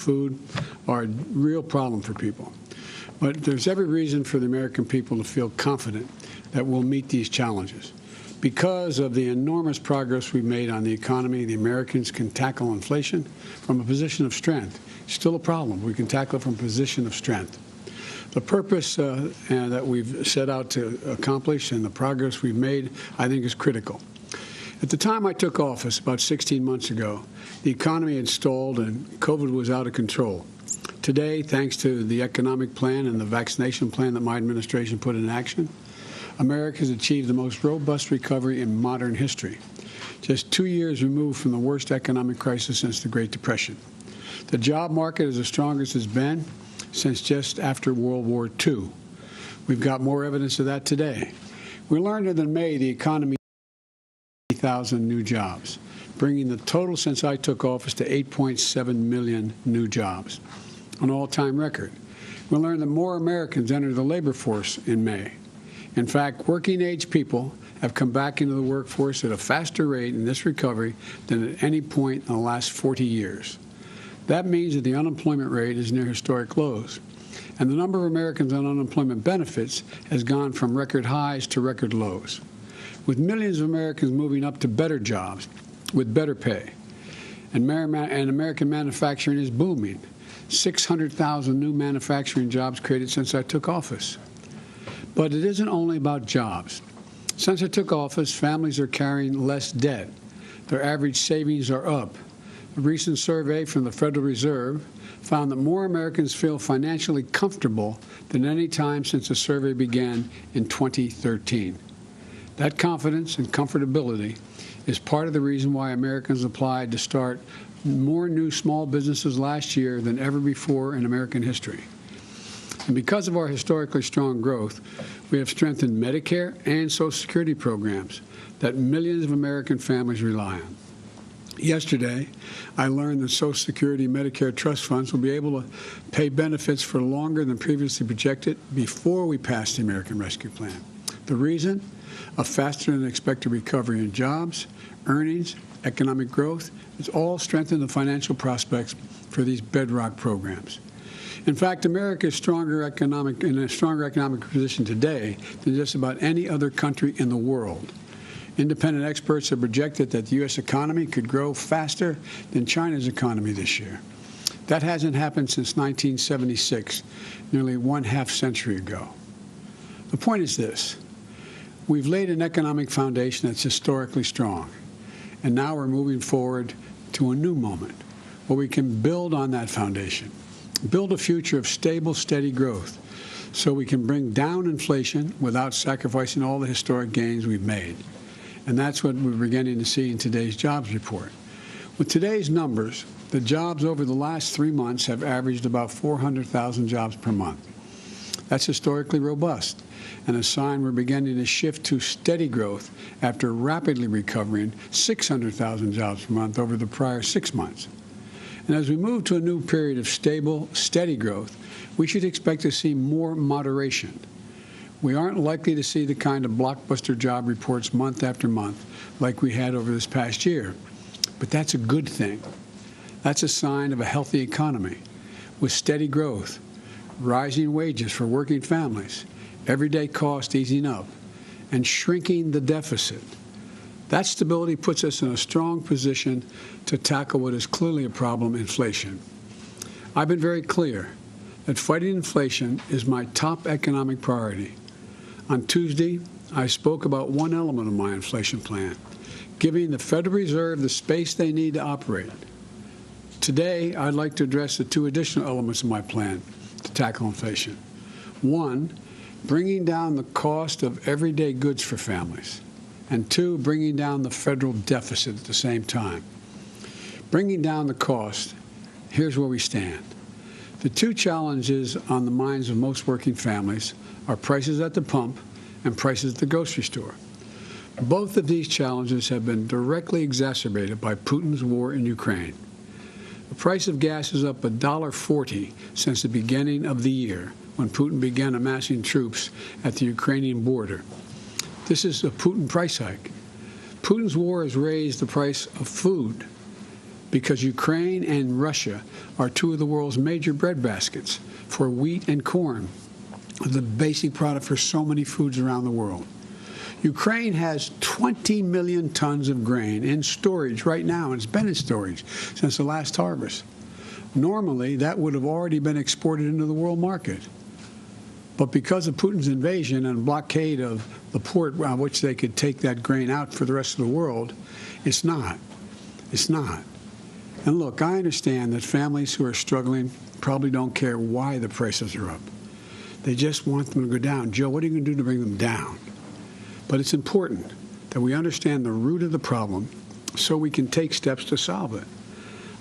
food are a real problem for people. But there's every reason for the American people to feel confident that we'll meet these challenges. Because of the enormous progress we've made on the economy, the Americans can tackle inflation from a position of strength. It's still a problem. We can tackle it from a position of strength. The purpose that we've set out to accomplish and the progress we've made, I think, is critical. At the time I took office, about 16 months ago, the economy had stalled and COVID was out of control. Today, thanks to the economic plan and the vaccination plan that my administration put in action, America has achieved the most robust recovery in modern history, just 2 years removed from the worst economic crisis since the Great Depression. The job market is the strongest it's been since just after World War II. We've got more evidence of that today. We learned that in May the economy 80,000 new jobs, bringing the total since I took office to 8.7 million new jobs, an all-time record. We learned that more Americans entered the labor force in May. In fact, working-age people have come back into the workforce at a faster rate in this recovery than at any point in the last 40 years. That means that the unemployment rate is near historic lows, and the number of Americans on unemployment benefits has gone from record highs to record lows, with millions of Americans moving up to better jobs with better pay. And American manufacturing is booming. 600,000 new manufacturing jobs created since I took office. But it isn't only about jobs. Since I took office, families are carrying less debt. Their average savings are up. A recent survey from the Federal Reserve found that more Americans feel financially comfortable than any time since the survey began in 2013. That confidence and comfortability is part of the reason why Americans applied to start more new small businesses last year than ever before in American history. And because of our historically strong growth, we have strengthened Medicare and Social Security programs that millions of American families rely on. Yesterday, I learned that Social Security and Medicare trust funds will be able to pay benefits for longer than previously projected before we pass the American Rescue Plan. The reason? A faster than expected recovery in jobs, earnings, economic growth. It's all strengthened the financial prospects for these bedrock programs. In fact, America is in a stronger economic position today than just about any other country in the world. Independent experts have projected that the U.S. economy could grow faster than China's economy this year. That hasn't happened since 1976, nearly one half-century ago. The point is this. We've laid an economic foundation that's historically strong, and now we're moving forward to a new moment where we can build on that foundation, build a future of stable, steady growth so we can bring down inflation without sacrificing all the historic gains we've made. And that's what we're beginning to see in today's jobs report. With today's numbers, the jobs over the last 3 months have averaged about 400,000 jobs per month. That's historically robust and a sign we're beginning to shift to steady growth after rapidly recovering 600,000 jobs per month over the prior 6 months. And as we move to a new period of stable, steady growth, we should expect to see more moderation. We aren't likely to see the kind of blockbuster job reports month after month like we had over this past year. But that's a good thing. That's a sign of a healthy economy with steady growth, rising wages for working families, everyday costs easing up, and shrinking the deficit. That stability puts us in a strong position to tackle what is clearly a problem, inflation. I've been very clear that fighting inflation is my top economic priority. On Tuesday, I spoke about one element of my inflation plan, giving the Federal Reserve the space they need to operate. Today, I'd like to address the two additional elements of my plan to tackle inflation. One, bringing down the cost of everyday goods for families. And two, bringing down the federal deficit at the same time. Bringing down the cost, here's where we stand. The two challenges on the minds of most working families are prices at the pump and prices at the grocery store. Both of these challenges have been directly exacerbated by Putin's war in Ukraine. The price of gas is up $1.40 since the beginning of the year, when Putin began amassing troops at the Ukrainian border. This is a Putin price hike. Putin's war has raised the price of food. because Ukraine and Russia are two of the world's major breadbaskets for wheat and corn, the basic product for so many foods around the world. Ukraine has 20 million tons of grain in storage right now, and it's been in storage since the last harvest. Normally, that would have already been exported into the world market. But because of Putin's invasion and blockade of the port on which they could take that grain out for the rest of the world, it's not. It's not. And look, I understand that families who are struggling probably don't care why the prices are up. They just want them to go down. Joe, what are you going to do to bring them down? But it's important that we understand the root of the problem so we can take steps to solve it.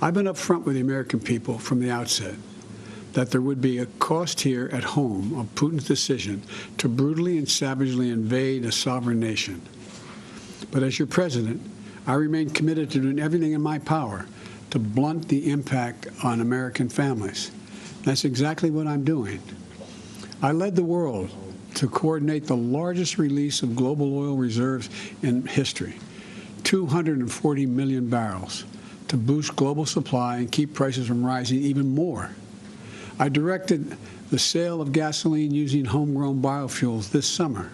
I've been up front with the American people from the outset that there would be a cost here at home of Putin's decision to brutally and savagely invade a sovereign nation. But as your president, I remain committed to doing everything in my power to blunt the impact on American families. That's exactly what I'm doing. I led the world to coordinate the largest release of global oil reserves in history, 240 million barrels, to boost global supply and keep prices from rising even more. I directed the sale of gasoline using homegrown biofuels this summer,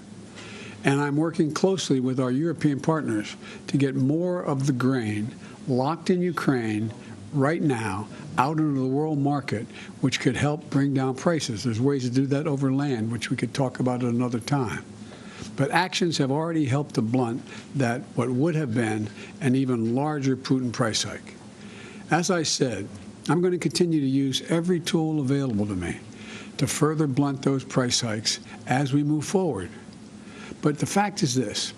and I'm working closely with our European partners to get more of the grain locked in Ukraine right now out into the world market, which could help bring down prices. There's ways to do that over land, which we could talk about at another time. But actions have already helped to blunt that what would have been an even larger Putin price hike. As I said, I'm going to continue to use every tool available to me to further blunt those price hikes as we move forward. But the fact is this: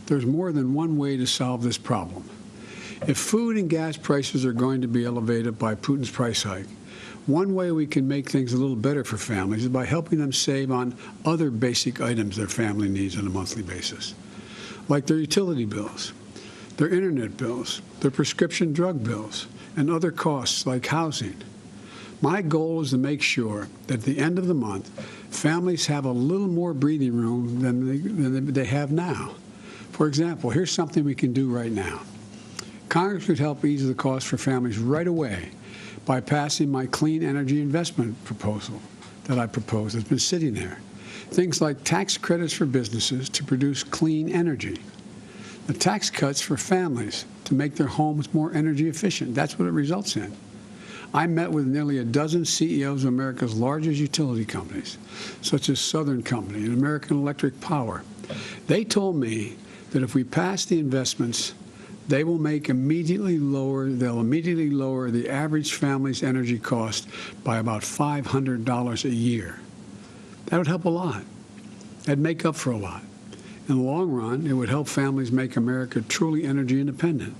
there's more than one way to solve this problem. If food and gas prices are going to be elevated by Putin's price hike, one way we can make things a little better for families is by helping them save on other basic items their family needs on a monthly basis, like their utility bills, their internet bills, their prescription drug bills, and other costs like housing. My goal is to make sure that at the end of the month, families have a little more breathing room than they have now. For example, here's something we can do right now. Congress could help ease the cost for families right away by passing my clean energy investment proposal that I proposed. It's been sitting there. Things like tax credits for businesses to produce clean energy, the tax cuts for families to make their homes more energy efficient. That's what it results in. I met with nearly a dozen CEOs of America's largest utility companies, such as Southern Company and American Electric Power. They told me that if we pass the investments, they'll immediately lower the average family's energy cost by about $500 a year. That would help a lot. That'd make up for a lot. In the long run, it would help families make America truly energy independent.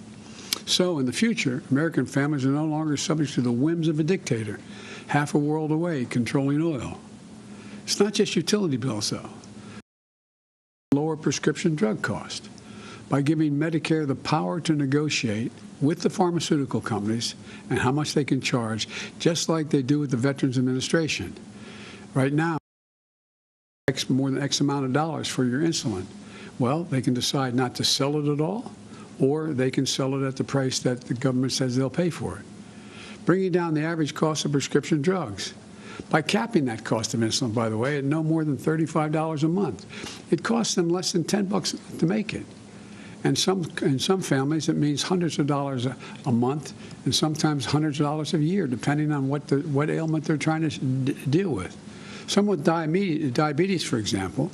So in the future, American families are no longer subject to the whims of a dictator, half a world away, controlling oil. It's not just utility bills, though. Lower prescription drug cost by giving Medicare the power to negotiate with the pharmaceutical companies and how much they can charge, just like they do with the Veterans Administration. Right now, more than X amount of dollars for your insulin. Well, they can decide not to sell it at all, or they can sell it at the price that the government says they'll pay for it. Bringing down the average cost of prescription drugs by capping that cost of insulin, by the way, at no more than $35 a month. It costs them less than $10 to make it. And in some families, it means hundreds of dollars a month, and sometimes hundreds of dollars a year, depending on what ailment they're trying to deal with. Someone with diabetes, for example,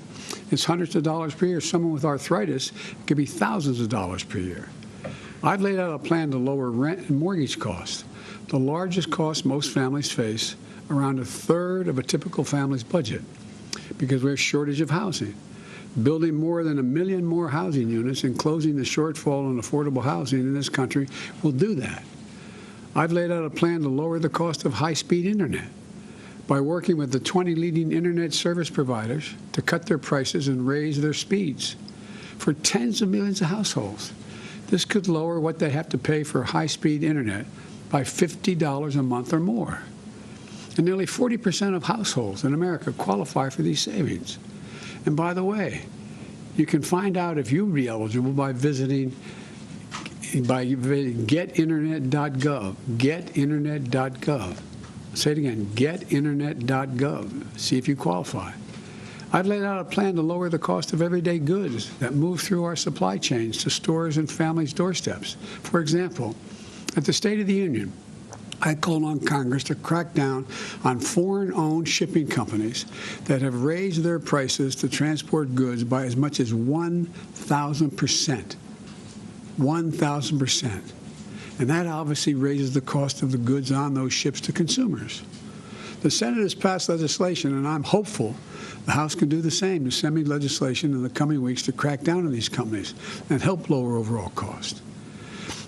it's hundreds of dollars per year. Someone with arthritis, it could be thousands of dollars per year. I've laid out a plan to lower rent and mortgage costs, the largest cost most families face, around a third of a typical family's budget, because we have a shortage of housing. Building more than 1 million more housing units and closing the shortfall in affordable housing in this country will do that. I've laid out a plan to lower the cost of high-speed internet by working with the 20 leading internet service providers to cut their prices and raise their speeds for tens of millions of households. This could lower what they have to pay for high-speed internet by $50 a month or more. And nearly 40% of households in America qualify for these savings. And by the way, you can find out if you'd be eligible by visiting by getinternet.gov. Getinternet.gov. Say it again, getinternet.gov. See if you qualify. I've laid out a plan to lower the cost of everyday goods that move through our supply chains to stores and families' doorsteps. For example, at the State of the Union, I called on Congress to crack down on foreign-owned shipping companies that have raised their prices to transport goods by as much as 1,000%. 1,000%. And that obviously raises the cost of the goods on those ships to consumers. The Senate has passed legislation, and I'm hopeful the House can do the same to send me legislation in the coming weeks to crack down on these companies and help lower overall cost.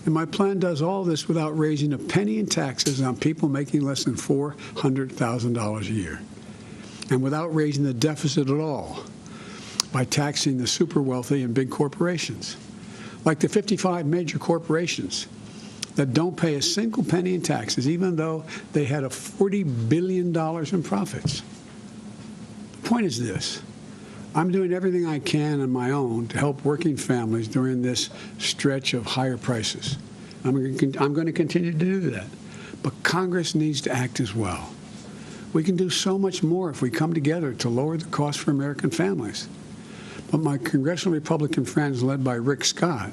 And my plan does all this without raising a penny in taxes on people making less than $400,000 a year, and without raising the deficit at all by taxing the super wealthy and big corporations, like the 55 major corporations that don't pay a single penny in taxes, even though they had a $40 billion in profits. The point is this. I'm doing everything I can on my own to help working families during this stretch of higher prices. I'm going to continue to do that. But Congress needs to act as well. We can do so much more if we come together to lower the cost for American families. But my congressional Republican friends, led by Rick Scott,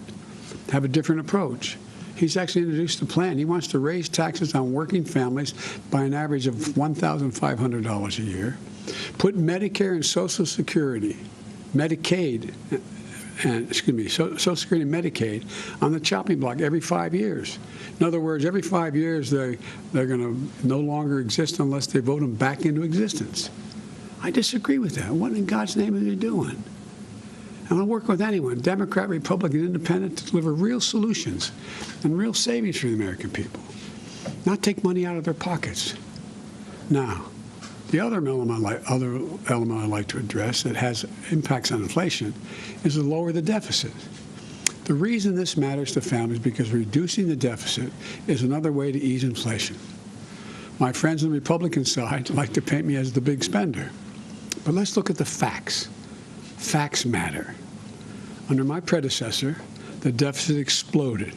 have a different approach. He's actually introduced a plan. He wants to raise taxes on working families by an average of $1,500 a year, put Medicare and Social Security, Medicaid, Social Security and Medicaid on the chopping block every 5 years. In other words, every 5 years they're going to no longer exist unless they vote them back into existence. I disagree with that. What in God's name are they doing? And I'll work with anyone, Democrat, Republican, Independent, to deliver real solutions and real savings for the American people, not take money out of their pockets. Now, the other element I'd like to address that has impacts on inflation is to lower the deficit. The reason this matters to families is because reducing the deficit is another way to ease inflation. My friends on the Republican side like to paint me as the big spender. But let's look at the facts. Facts matter. Under my predecessor, the deficit exploded,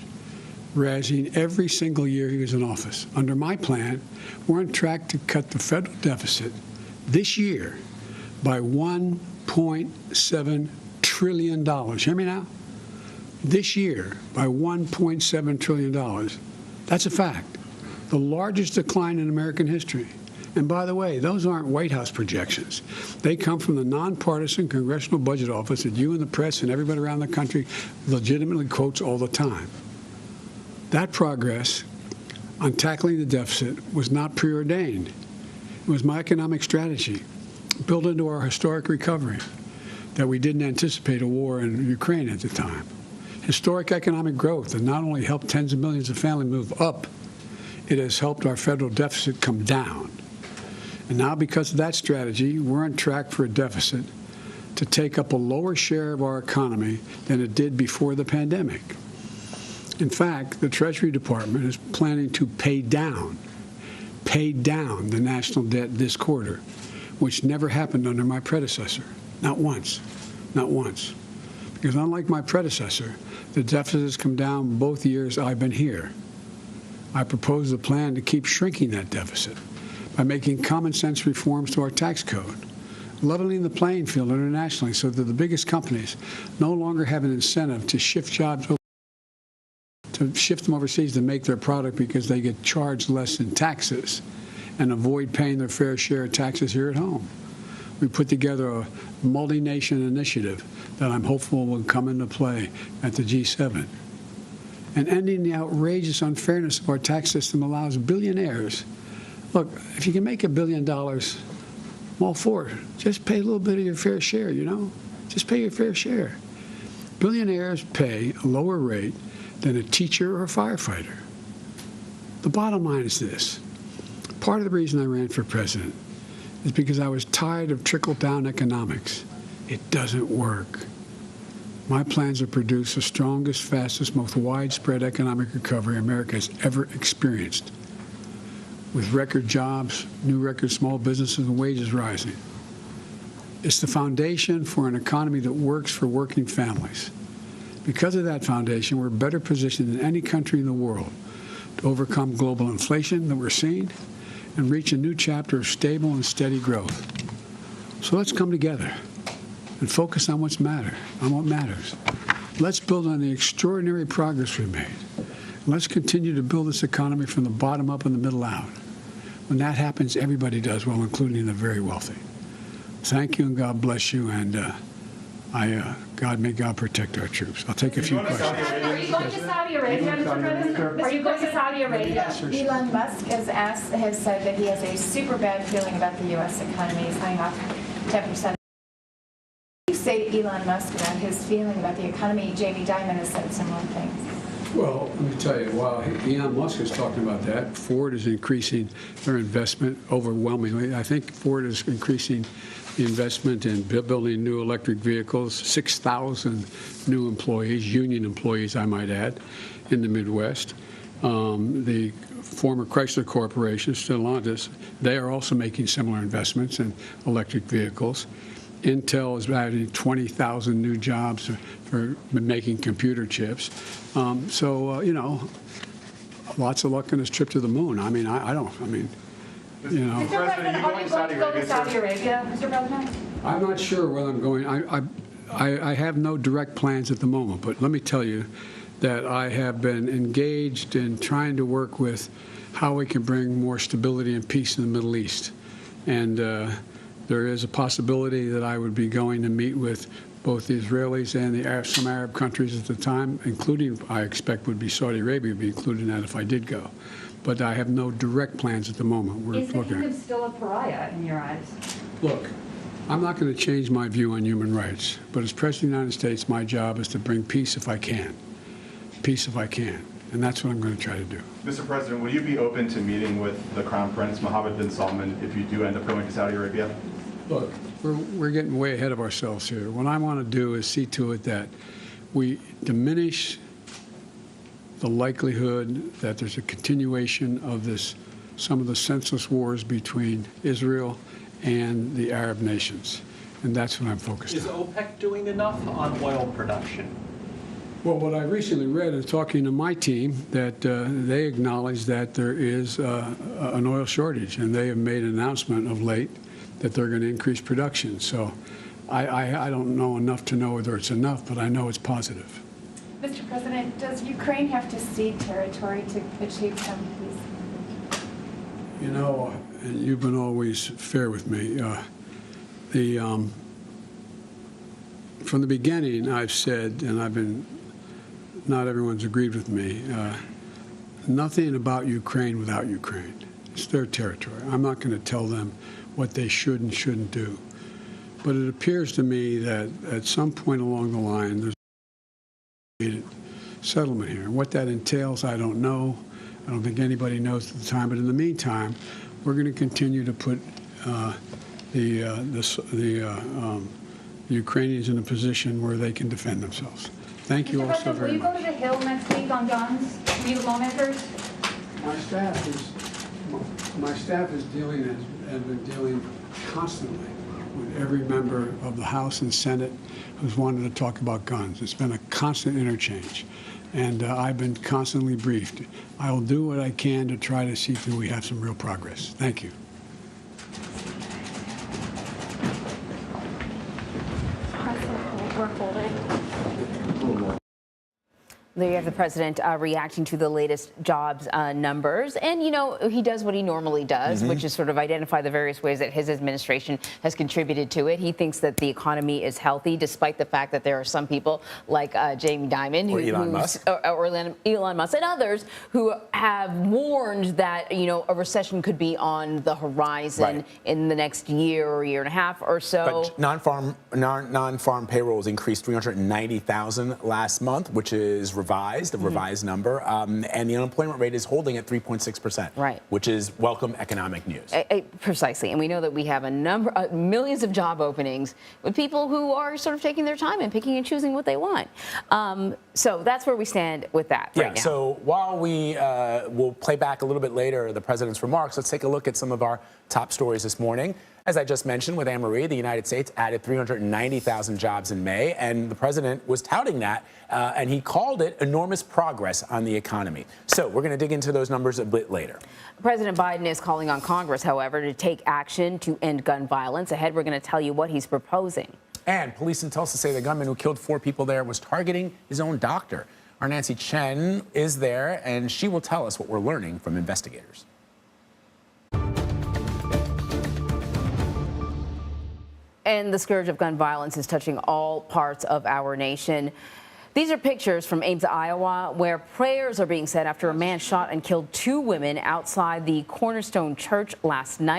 rising every single year he was in office. Under my plan, we're on track to cut the federal deficit this year by $1.7 trillion. Hear me now? This year by $1.7 trillion. That's a fact. The largest decline in American history. And by the way, those aren't White House projections. They come from the nonpartisan Congressional Budget Office that you and the press and everybody around the country legitimately quotes all the time. That progress on tackling the deficit was not preordained. It was my economic strategy built into our historic recovery that we didn't anticipate a war in Ukraine at the time. Historic economic growth that not only helped tens of millions of families move up, it has helped our federal deficit come down. And now, because of that strategy, we're on track for a deficit to take up a lower share of our economy than it did before the pandemic. In fact, the Treasury Department is planning to pay down the national debt this quarter, which never happened under my predecessor. Not once. Not once. Because unlike my predecessor, the deficit has come down both years I've been here. I propose a plan to keep shrinking that deficit by making common sense reforms to our tax code, leveling the playing field internationally so that the biggest companies no longer have an incentive to shift jobs them overseas to make their product because they get charged less in taxes and avoid paying their fair share of taxes here at home. We put together a multi-nation initiative that I'm hopeful will come into play at the G7. And ending the outrageous unfairness of our tax system allows billionaires. Look, if you can make $1 billion, I'm all for it. Just pay a little bit of your fair share, you know? Just pay your fair share. Billionaires pay a lower rate than a teacher or a firefighter. The bottom line is this. Part of the reason I ran for president is because I was tired of trickle-down economics. It doesn't work. My plans are to produce the strongest, fastest, most widespread economic recovery America has ever experienced, with record jobs, new record small businesses, and wages rising. It's the foundation for an economy that works for working families, Because of that foundation, we're better positioned than any country in the world to overcome global inflation that we're seeing and reach a new chapter of stable and steady growth. So let's come together and focus on what matters. Let's build on the extraordinary progress we've made. Let's continue to build this economy from the bottom up and the middle out. When that happens, everybody does well, including the very wealthy. Thank you, and God bless you, and may God protect our troops. I'll take a few questions. Are you going to Saudi Arabia, Mr. President? Are you going to Saudi Arabia? Elon Musk has said that he has a super bad feeling about the U.S. economy. He's hanging off 10%. You say to Elon Musk about his feeling about the economy. Jamie Dimon has said similar things. Well, let me tell you, while Elon Musk is talking about that, Ford is increasing their investment overwhelmingly. I think Ford is increasing the investment in building new electric vehicles, 6,000 new employees, union employees, I might add, in the Midwest. The former Chrysler Corporation, Stellantis, they are also making similar investments in electric vehicles. Intel is adding 20,000 new jobs for making computer chips. You know, lots of luck on this trip to the moon. I mean, you know. Mr. President, are you going to go to Saudi Arabia, Mr. President? I'm not sure whether I'm going. I have no direct plans at the moment, but let me tell you that I have been engaged in trying to work with how we can bring more stability and peace in the Middle East. And there is a possibility that I would be going to meet with both the Israelis and some Arab countries at the time, including, I expect, would be Saudi Arabia would be included in that if I did go. But I have no direct plans at the moment. Is the kingdom still a pariah in your eyes? Look, I'm not going to change my view on human rights, but as President of the United States, my job is to bring peace if I can. Peace if I can. And that's what I'm going to try to do. Mr. President, would you be open to meeting with the Crown Prince Mohammed bin Salman if you do end up going to Saudi Arabia? Look, we're getting way ahead of ourselves here. What I want to do is see to it that we diminish the likelihood that there's a continuation of some of the senseless wars between Israel and the Arab nations. And that's what I'm focused on. Is OPEC doing enough on oil production? Well, what I recently read in talking to my team, that they acknowledge that there is an oil shortage, and they have made an announcement of late that they're going to increase production. So I don't know enough to know whether it's enough, but I know it's positive. Mr. President, does Ukraine have to cede territory to achieve some peace? You know, and you've been always fair with me. From the beginning, I've said, and not everyone's agreed with me, nothing about Ukraine without Ukraine. It's their territory. I'm not going to tell them what they should and shouldn't do. But it appears to me that at some point along the line, there's a settlement here. And what that entails, I don't know. I don't think anybody knows at the time. But in the meantime, we're going to continue to put the Ukrainians in a position where they can defend themselves. Thank you all so very much. Will you go to the Hill next week on guns? Will you lawmakers? My staff is dealing and has been dealing constantly with every member of the House and Senate who's wanted to talk about guns. It's been a constant interchange, and I've been constantly briefed. I will do what I can to try to see if we have some real progress. Thank you. We're holding. There you have the president reacting to the latest jobs numbers. And, you know, he does what he normally does, which is sort of identify the various ways that his administration has contributed to it. He thinks that the economy is healthy, despite the fact that there are some people like Jamie Dimon or Elon Musk and others who have warned that, you know, a recession could be on the horizon in the next year or year and a half or so. But non-farm payrolls increased 390,000 last month, which is revised number, and the unemployment rate is holding at 3.6%, right, which is welcome economic news. Precisely, and we know that we have a number, millions of job openings with people who are sort of taking their time and picking and choosing what they want. So that's where we stand with that right now. So while we will play back a little bit later the president's remarks, let's take a look at some of our top stories this morning. As I just mentioned with Anne-Marie, the United States added 390,000 jobs in May, and the president was touting that, and he called it enormous progress on the economy. So we're going to dig into those numbers a bit later. President Biden is calling on Congress, however, to take action to end gun violence. Ahead, we're going to tell you what he's proposing. And police in Tulsa say the gunman who killed 4 people there was targeting his own doctor. Our Nancy Chen is there, and she will tell us what we're learning from investigators. And the scourge of gun violence is touching all parts of our nation. These are pictures from Ames, Iowa, where prayers are being said after a man shot and killed 2 women outside the Cornerstone Church last night.